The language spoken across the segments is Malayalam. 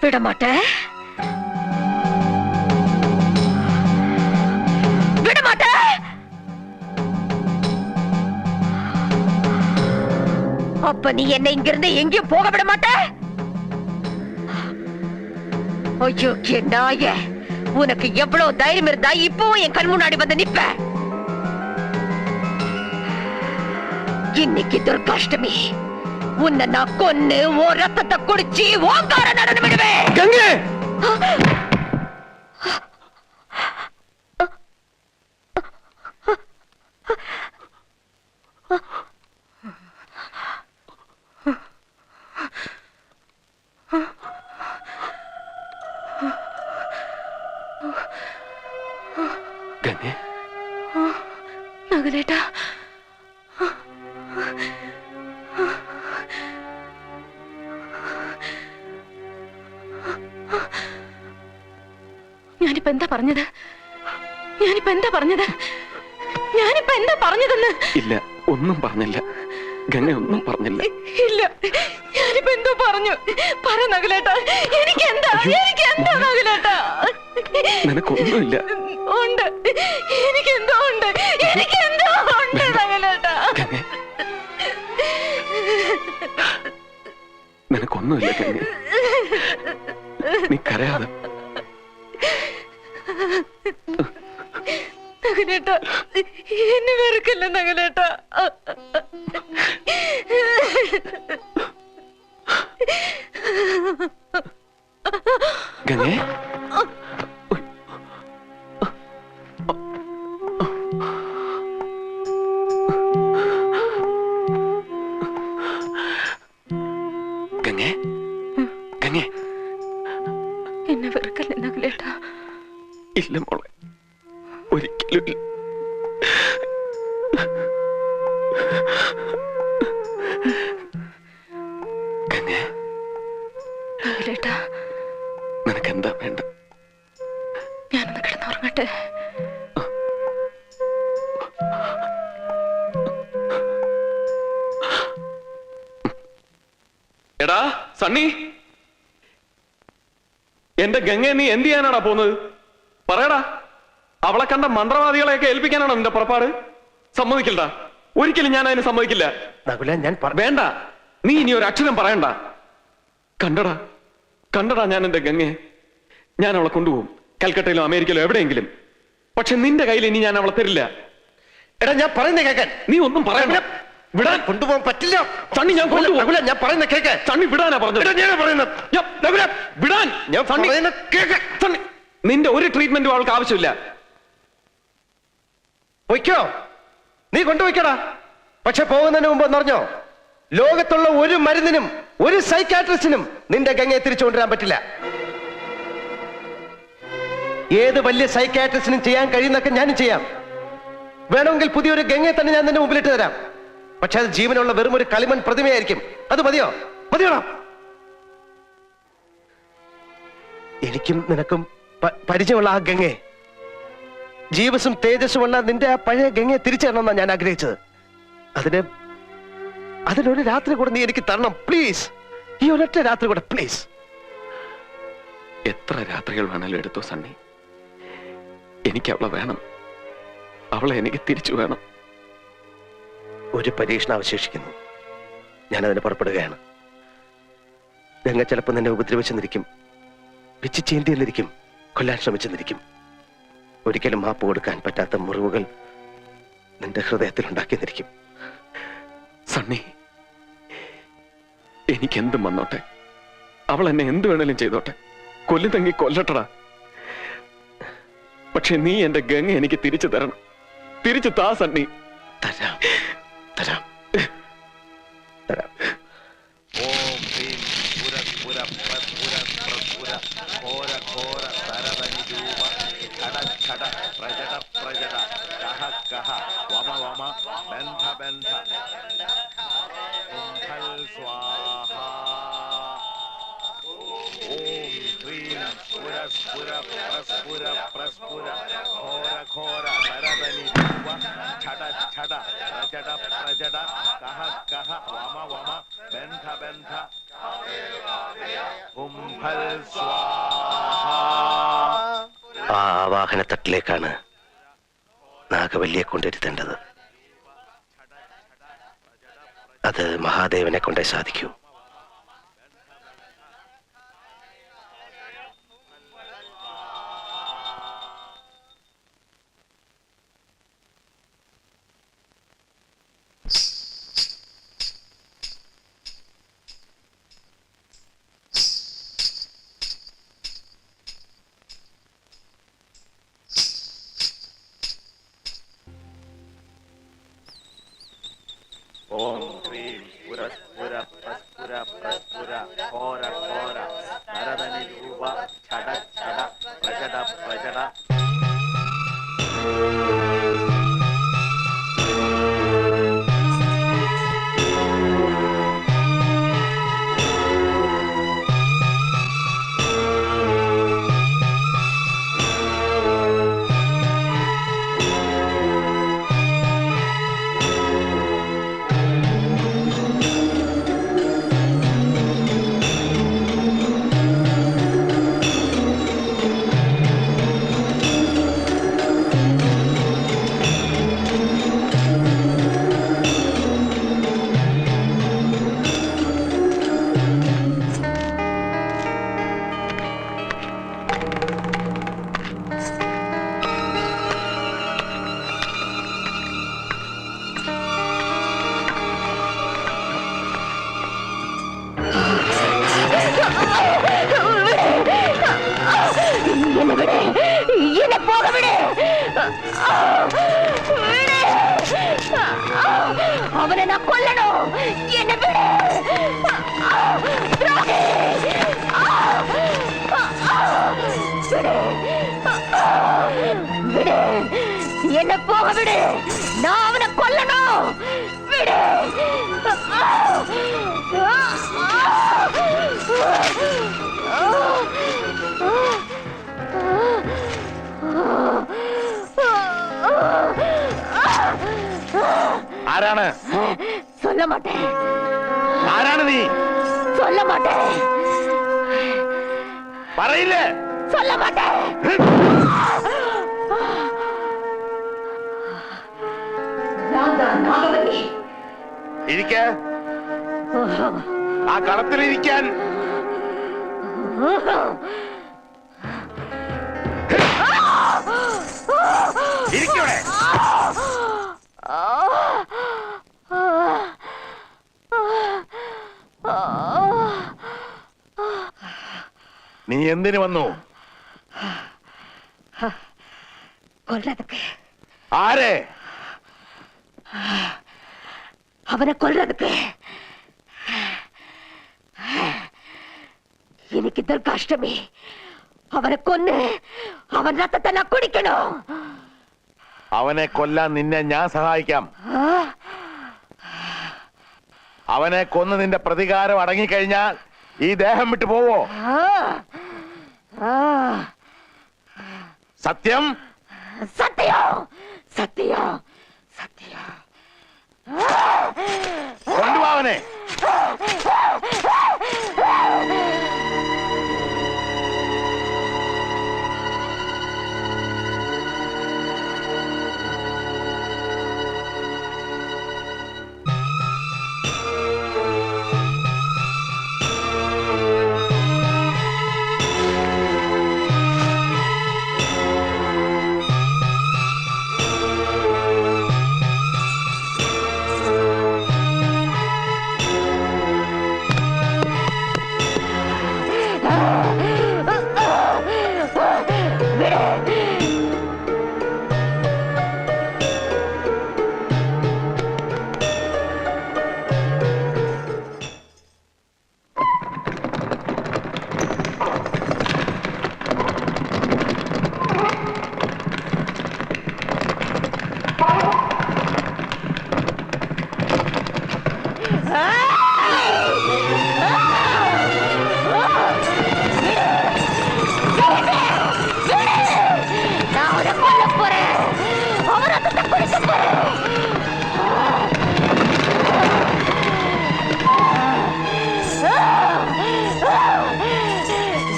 விடமாட்டேன். விடமாட்டேன். அப்ப நீ என்னை இங்கிருந்து எங்கேயும் போக விட மாட்ட? ஐயோ நாய, உனக்கு எவ்வளவு தைரியம் இருந்தா இப்பவும் என் கண் முன்னாடி வந்து நிப்ப? இன்னைக்கு துர்காஷ்டமி, உன்னை நான் கொன்னு ஓ ரத்தத்தை குடிச்சு ஓங்கார நடனம் விடுவேன். கங்கை, கங்கை, நகுலேட்டா, ഞാനിപ്പോ എന്താ പറഞ്ഞത്? ഇല്ല, ഒന്നും പറഞ്ഞില്ല ഗംഗ, ഒന്നും പറഞ്ഞില്ല. ഇല്ല, ഞാനിപ്പോ എന്തോ പറഞ്ഞു. പറ നകുലേട്ടാ, എനിക്കെന്താ നകുലേട്ടാ? നിനക്കൊന്നുമില്ല. ഉണ്ട്, എനിക്കെന്തോ ഉണ്ട് നകുലേട്ടാ. നിനക്കൊന്നുമില്ല ഗംഗ, നീ കരയാതെ. നകുലേട്ടാ, എന്നെ വെറുക്കല്ല നകുലേട്ടാ. ഗംഗേ, ഗംഗേ, ഗംഗേ, എന്നെ വെറുക്കല്ല നകുലേട്ടാ. ഇല്ല മോളെ, ഒരിക്കലും ഇല്ല. ഗംഗേ, നകുലേട്ടാ, നിനക്കെന്താ വേണ്ട? ഞാനൊന്ന് കിടന്നുറങ്ങട്ടെ. എടാ സണ്ണി, എന്റെ ഗംഗയെ നീ എന്ത് ചെയ്യാനാടാ പോന്നത്? പറയടാ. അവളെ കണ്ട മന്ത്രവാദികളെയൊക്കെ ഏൽപ്പിക്കാനാണോ നിന്റെ പുറപ്പാട്? സമ്മതിക്കില്ല, ഒരിക്കലും ഞാൻ അതിന് സമ്മതിക്കില്ല. വേണ്ട, നീ ഇനി ഒരു അക്ഷരം പറയണ്ട. കണ്ടടാ ഞാൻ എന്റെ ഗംഗയെ. ഞാൻ അവളെ കൊണ്ടുപോകും, കൽക്കട്ടയിലോ അമേരിക്കയിലോ എവിടെയെങ്കിലും. പക്ഷെ നിന്റെ കയ്യിൽ ഇനി ഞാൻ അവളെ തരില്ല. എടാ, ഞാൻ പറയുന്ന കേൾക്കാൻ. നീ ഒന്നും പറയണ്ട. വിടാൻ കൊണ്ടുപോകാൻ പറ്റില്ല. സണ്ണി, ഞാൻ കൊണ്ടുപോകും. ഞാൻ പറയുന്ന കേൾക്കാൻ. സണ്ണി, വിടാനാ പറഞ്ഞത്. വിടാൻ. സണ്ണി, നിന്റെ ഒരു ട്രീറ്റ്മെന്റും അവൾക്ക് ആവശ്യമില്ല. പൊയ്ക്കോ, നീ കൊണ്ടുപോയിക്കടാ. പക്ഷെ പോകുന്നതിന് മുമ്പ് എന്നറിഞ്ഞോ, ലോകത്തുള്ള ഒരു മരുന്നിനും ഒരു സൈക്കാട്രിസ്റ്റിനും നിന്റെ ഗംഗയെ തിരിച്ചു കൊണ്ടുവരാൻ പറ്റില്ല. ഏത് വലിയ സൈക്കാട്രിസ്റ്റിനും ചെയ്യാൻ കഴിയുന്നൊക്കെ ഞാനും ചെയ്യാം. വേണമെങ്കിൽ പുതിയൊരു ഗംഗയെ തന്നെ ഞാൻ നിന്റെ മുമ്പിലിട്ട് തരാം. പക്ഷെ അത് ജീവനുള്ള വെറും ഒരു കളിമൺ പ്രതിമയായിരിക്കും. അത് മതിയോടാ? എനിക്കും നിനക്കും പരിചയമുള്ള ആ ഗംഗയെ, ജീവസും തേജസ്സുമുള്ള നിന്റെ ആ പഴയ ഗംഗയെ തിരിച്ചു തരണമെന്നാണ് ഞാൻ ആഗ്രഹിച്ചത്. അതിനൊരു രാത്രി കൂടെ നീ എനിക്ക് തരണം പ്ലീസ്. ഈ ഒരൊറ്റ രാത്രി കൂടെ പ്ലീസ്. എത്ര രാത്രികൾ വേണമല്ലോ എടുത്തോ സണ്ണി, എനിക്ക് അവളെ വേണം. അവളെ എനിക്ക് തിരിച്ചു വേണം. ഒരു പരീക്ഷണം അവശേഷിക്കുന്നു. ഞാനതിന് പുറപ്പെടുകയാണ്. ഗംഗ ചിലപ്പോൾ നിന്നെ ഉപദ്രവിച്ചെന്നിരിക്കും, പിച്ചു ചീന്തിയെന്നിരിക്കും, കൊല്ലാൻ ശ്രമിച്ചെന്നിരിക്കും. ഒരിക്കലും മാപ്പ് കൊടുക്കാൻ പറ്റാത്ത മുറിവുകൾ നിന്റെ ഹൃദയത്തിൽ ഉണ്ടാക്കിയെന്നിരിക്കും. സണ്ണി, എനിക്കെന്തും വന്നോട്ടെ, അവൾ എന്നെ എന്ത് വേണേലും ചെയ്തോട്ടെ, കൊല്ലുന്നെങ്കി കൊല്ലട്ടടാ. പക്ഷെ നീ എന്റെ ഗംഗ എനിക്ക് തിരിച്ചു തരണം. തിരിച്ചു താ സണ്ണി. തരാം. ഓം ഹ്രീം പുര ഘോര സരവനി രൂപ ഘട പ്രജട കഹ വമ ബന്ധ കുംഭൽ സ്വാഹ. ഓം ഹ്രീം പുര പ്രസ്ഫുര ഘോര സരവനി രൂപ ഘട പ്രജട ആ ആവാഹനത്തട്ടിലേക്കാണ് നാഗവല്ലിയെ കൊണ്ടിരുത്തേണ്ടത്. അത് മഹാദേവനെ കൊണ്ടേ സാധിക്കൂ. ഓം ക്രീം പുരസ്പുര പ്രസ്പുര പ്രസ്പുര ഘോര ഘോര നരദനി രൂപ ഛട ഛട പ്രജട പ്രജട. എന്നെ പോക വിട്. അവനെ ഞാൻ കൊല്ലണോ? എന്നെ വിട്. എന്നെ പോക വിട്. ഞാൻ അവനെ കൊല്ലണോ? വിട്. ആരാണ്? சொல்ல மாட்டேன். ആരാണ് നീ? சொல்ல மாட்டேன். പറയില്ലേ? சொல்ல மாட்டேன். നാഗവല്ലി. ഇരിക്ക. ആ കളത്തിലിരിക്കാൻ. ഇരിക്കവിടെ. നീ എന്തിനു വന്നു? കൊല്ലതൊക്കെ. ആരെ? അവനെ കൊല്ലതൊക്കെ. എനിക്ക് ദുർഗാഷ്ടമി. അവനെ കൊന്ന് അവൻ രക്തത്തെ ഞാൻ കുടിക്കണോ? അവനെ കൊല്ലാൻ നിന്നെ ഞാൻ സഹായിക്കാം. അവനെ കൊന്ന് നിന്റെ പ്രതികാരം അടങ്ങിക്കഴിഞ്ഞാൽ ഈ ദേഹം വിട്ടു പോവോ? സത്യം? സത്യം സത്യം സത്യം. കൊണ്ടുവാ അവനെ.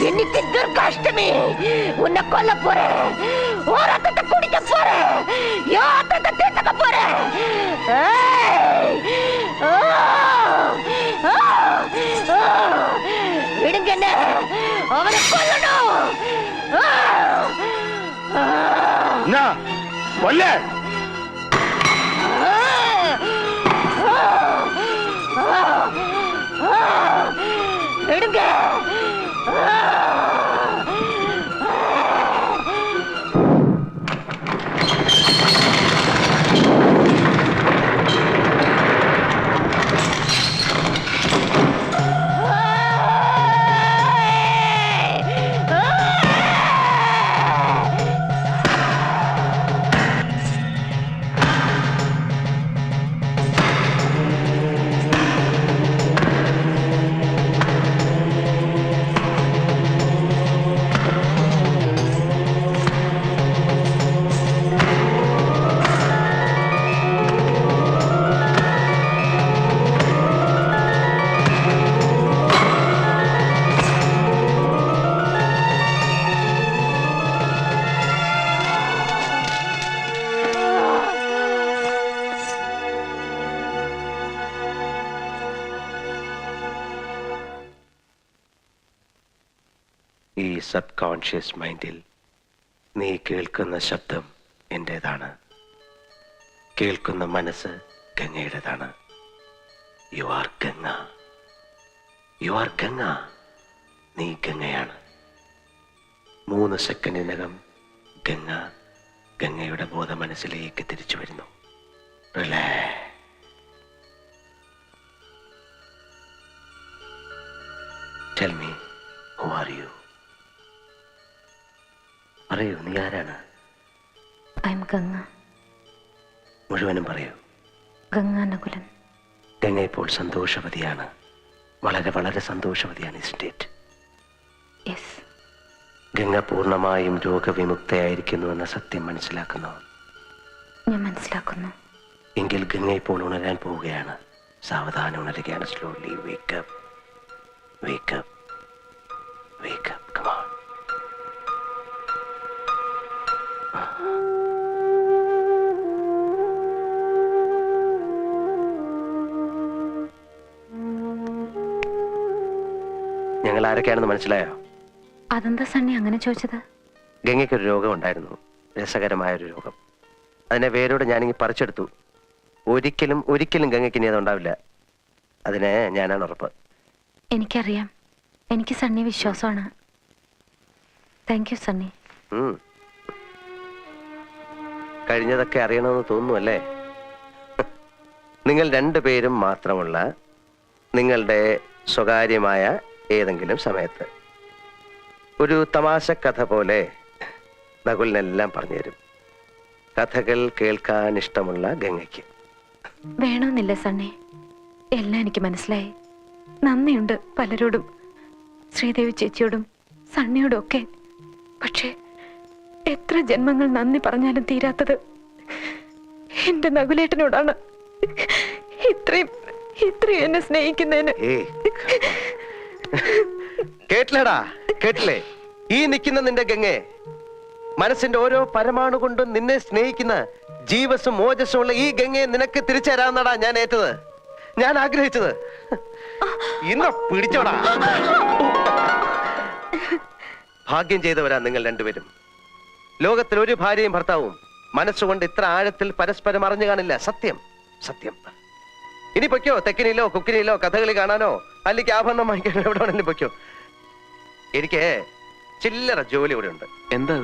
എനിക്ക് ദുർഗാഷ്ടമി சாமி உன்னை கொல்ல போறேன் ஒரு ரத்தத்தை குடிக்க போறேன் யாத்தத்தை தீர்த்துக்க போறேன் விடுங்க என்ன அவனை கொல்லணும் கொல்ல விடுங்க ഈ സബ് കോൺഷ്യസ് മൈൻഡിൽ നീ കേൾക്കുന്ന ശബ്ദം എന്റേതാണ്, കേൾക്കുന്ന മനസ്സ് ഗംഗയുടേതാണ്. You are Ganga, you are Ganga, നീ ഗംഗയാണ്. 3 സെക്കൻഡിനകം ഗംഗ ഗംഗയുടെ ബോധ മനസ്സിലേക്ക് തിരിച്ചു വരുന്നു. Relax. Tell me, who are you? പറയൂ, നീ ആരാണ്? I M Ganga. മുഴുവനും പറയൂ. ഗംഗ നകുലൻ. ഗംഗ ഇപ്പോൾ സന്തോഷവതിയാണ്, വളരെ വളരെ സന്തോഷവതിയാണ്. ഇസ്റ്റേറ്റ് യെസ്. ഗംഗ പൂർണ്ണമായും രോഗവിമുക്തയായിരിക്കുന്നു എന്ന സത്യം മനസ്സിലാക്കുന്നു. ഞാൻ മനസ്സിലാക്കുന്നു. എങ്കിൽ ഗംഗ ഇപ്പോൾ ഉണരാൻ പോവുകയാണ്. സാവധാനം ഉണരുകയാണ്. Slowly wake up, wake up, wake up. Come on. ഞങ്ങൾ ആരൊക്കെയാണെന്ന് മനസ്സിലായോ? അതെന്താ സണ്ണി അങ്ങനെ ചോദിച്ചത്? ഗംഗയ്ക്കൊരു രോഗം ഉണ്ടായിരുന്നു, രസകരമായൊരു രോഗം. അതിനെ വേരോടെ ഞാനിങ്ങി പറിച്ചെടുത്തു. ഒരിക്കലും ഒരിക്കലും ഗംഗയ്ക്ക് ഇനി അതുണ്ടാവില്ല. അതിന് ഞാനാണ് ഉറപ്പ്. എനിക്കറിയാം. എനിക്ക് സണ്ണി വിശ്വാസമാണ്. Thank you Sunny. കഴിഞ്ഞതൊക്കെ അറിയണമെന്ന് തോന്നുന്നു അല്ലേ? നിങ്ങൾ 2 പേരും മാത്രമുള്ള നിങ്ങളുടെ സ്വകാര്യമായ ഏതെങ്കിലും സമയത്ത് ഒരു തമാശ കഥ പോലെ നകുലിനെല്ലാം പറഞ്ഞു തരും. കഥകൾ കേൾക്കാൻ ഇഷ്ടമുള്ള ഗംഗയ്ക്ക്. വേണമെന്നില്ല സണ്ണി, എല്ലാം എനിക്ക് മനസ്സിലായി. നന്ദിയുണ്ട് പലരോടും, ശ്രീദേവി ചേച്ചിയോടും സണ്ണിയോടും ഒക്കെ. പക്ഷേ എത്ര ജന്മങ്ങൾ നന്ദി പറഞ്ഞാലും തീരാത്തത് എന്റെ നകുലേട്ടനോടാണ്. ഇത്രയും എന്നെ സ്നേഹിക്കുന്നതിന്. കേട്ടില്ലടാ, കേട്ടില്ലേ? ഈ നിൽക്കുന്ന നിന്റെ ഗംഗെ, മനസ്സിന്റെ ഓരോ പരമാണു കൊണ്ടും നിന്നെ സ്നേഹിക്കുന്ന ജീവസും ഓജസ്സും ഉള്ള ഈ ഗംഗയെ നിനക്ക് തിരിച്ചു തരാമെന്നടാ ഞാൻ ഏറ്റത്, ഞാൻ ആഗ്രഹിച്ചത്. ഇന്ന് പിടിച്ചോടാ. ഭാഗ്യം ചെയ്തവരാ നിങ്ങൾ 2 പേരും. ലോകത്തിൽ ഒരു ഭാര്യയും ഭർത്താവും മനസ്സുകൊണ്ട് ഇത്ര ആഴത്തിൽ പരസ്പരം അറിഞ്ഞു കാണില്ല. സത്യം, സത്യം. ഇനി പൊയ്ക്കോ, തെക്കിനിയിലോ കുക്കിനിയിലോ കഥകളി കാണാനോ അല്ലെങ്കിൽ ആഭരണം വാങ്ങിക്കാനോ എവിടെ വേണമെങ്കിലും പൊയ്ക്കോ. എനിക്ക് ചില്ലറ ജോലി ഇവിടെ ഉണ്ട്. എന്താ?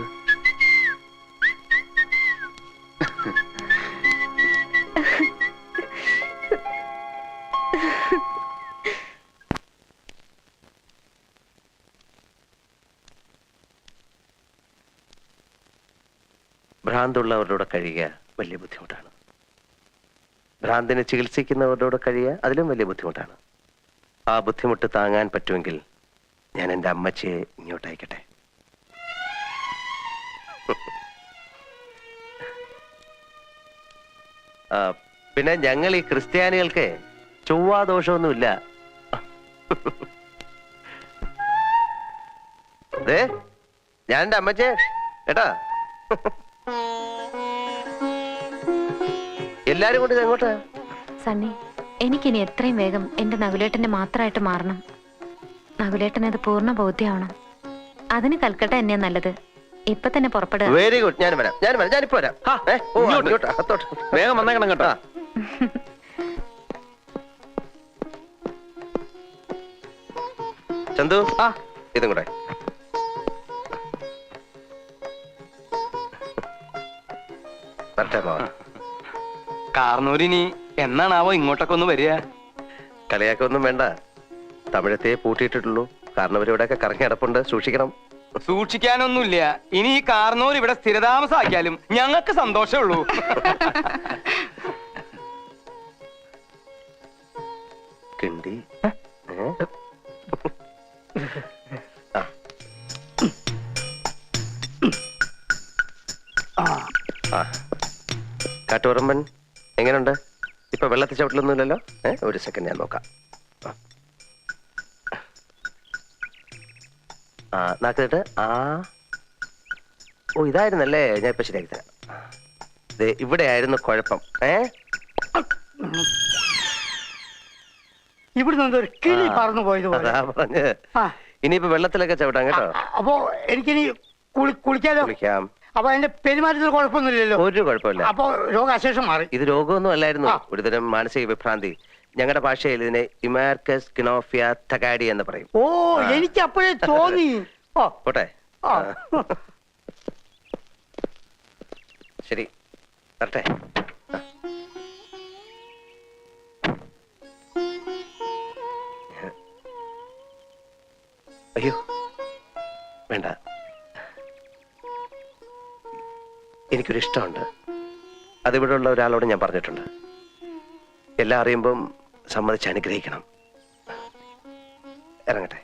ഭ്രാന്തുള്ളവരുടെ കഴിയുക വലിയ ബുദ്ധിമുട്ടാണ്. ഭ്രാന്തിനെ ചികിത്സിക്കുന്നവരുടെ കഴിയുക അതിലും വലിയ ബുദ്ധിമുട്ടാണ്. ആ ബുദ്ധിമുട്ട് താങ്ങാൻ പറ്റുമെങ്കിൽ ഞാൻ എൻ്റെ അമ്മച്ചിയെ ഇങ്ങോട്ട് അയക്കട്ടെ. പിന്നെ ഞങ്ങൾ ഈ ക്രിസ്ത്യാനികൾക്ക് ചൊവ്വാദോഷമൊന്നുമില്ല. ഞാൻ എന്റെ അമ്മച്ചേ ഏട്ടാ. എല്ലാരും കൊണ്ട് ഇത് എങ്ങോട്ടാ? സണ്ണി, എനിക്കിനി എത്രയും വേഗം എന്റെ നകുലേട്ടന്റെ മാത്രമായിട്ട് മാറണം. നകുലേട്ടന് അത് പൂർണ്ണ ബോധ്യമാവണം. അതിന് കൽക്കട്ട എന്നെയാ നല്ലത്. ഇപ്പൊ തന്നെ പുറപ്പെടുക. Very good. ഞാൻ വരാം, ഞാനിപ്പോ വരാം. ഇങ്ങോട്ട്. വേഗം വന്നേക്കണം കേട്ടോ. ചന്തു, ഇതും കൂടെ. വരട്ടെ മാവാ. കാർന്നൂരിനി എന്നാണാവോ ഇങ്ങോട്ടൊക്കെ ഒന്ന് വരിക? കളിയാക്കൊന്നും വേണ്ട. തമിഴത്തെ പൂട്ടിയിട്ടിട്ടുള്ളൂ. കാരണം ഇവരിവിടെയൊക്കെ കറങ്ങി കിടപ്പുണ്ട്, സൂക്ഷിക്കണം. സൂക്ഷിക്കാനൊന്നുമില്ല. ഇനി ഈ കാർന്നൂർ ഇവിടെ സ്ഥിരതാമസാക്കിയാലും ഞങ്ങൾക്ക് സന്തോഷമുള്ളൂ. കിണ്ടി കാട്ടുപറമ്പൻ എങ്ങനെയുണ്ട്? ഇപ്പൊ വെള്ളത്തിൽ ചവിട്ടിലൊന്നുമില്ലല്ലോ? ഒരു സെക്കൻഡ് ഞാൻ നോക്കാം. നാക്കിട്ട് ഓ ഇതായിരുന്നല്ലേ. ഞാൻ ഇപ്പൊ ശരിയാക്കി തരാം. ഇവിടെ ആയിരുന്നു കുഴപ്പം. ഇവിടുന്ന് ഒരു കിളി പറന്നു പോയത് പോലെ. അതാ പറഞ്ഞ്. ഇനിയിപ്പോ വെള്ളത്തിലൊക്കെ ചവിട്ടാം കേട്ടോ. അപ്പൊ എനിക്കിനി കുളിക്കാലോ? കുളിക്കാം. അപ്പൊ അതിന്റെ പെരുമാറ്റത്തിൽ കുഴപ്പമൊന്നുമില്ലല്ലോ? ഒരു കുഴപ്പമില്ല. അപ്പൊ രോഗാശേഷം മാറി. ഇത് രോഗമൊന്നും അല്ലായിരുന്നു, ഒരുതരം മാനസിക വിഭ്രാന്തി. ഞങ്ങളുടെ ഭാഷയിൽ ഇതിനെ ഇമാർക്കസ് കിനോഫിയ തകാഡി എന്ന് പറയും. ഓ, എനിക്ക് അപ്പോഴേ തോന്നി. ഓ പോട്ടെ. ശരി, വരട്ടെ. അയ്യോ വേണ്ട, എനിക്കൊരു ഇഷ്ടമുണ്ട്. അതിവിടെ ഉള്ള ഒരാളോട് ഞാൻ പറഞ്ഞിട്ടുണ്ട്. എല്ലാം അറിയുമ്പം സമ്മതിച്ച് അനുഗ്രഹിക്കണം. ഇറങ്ങട്ടെ.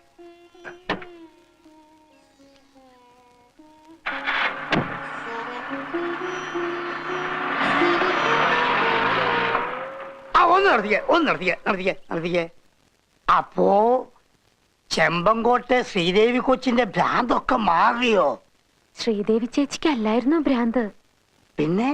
ഒന്ന് നിർത്തിക്കേ. അപ്പോ ചെമ്പങ്കോട്ടെ ശ്രീദേവി കൊച്ചിന്റെ ഭ്രാന്തൊക്കെ മാറിയോ? ശ്രീദേവി ചേച്ചിക്ക് അല്ലായിരുന്നു ഭ്രാന്ത്. പിന്നെ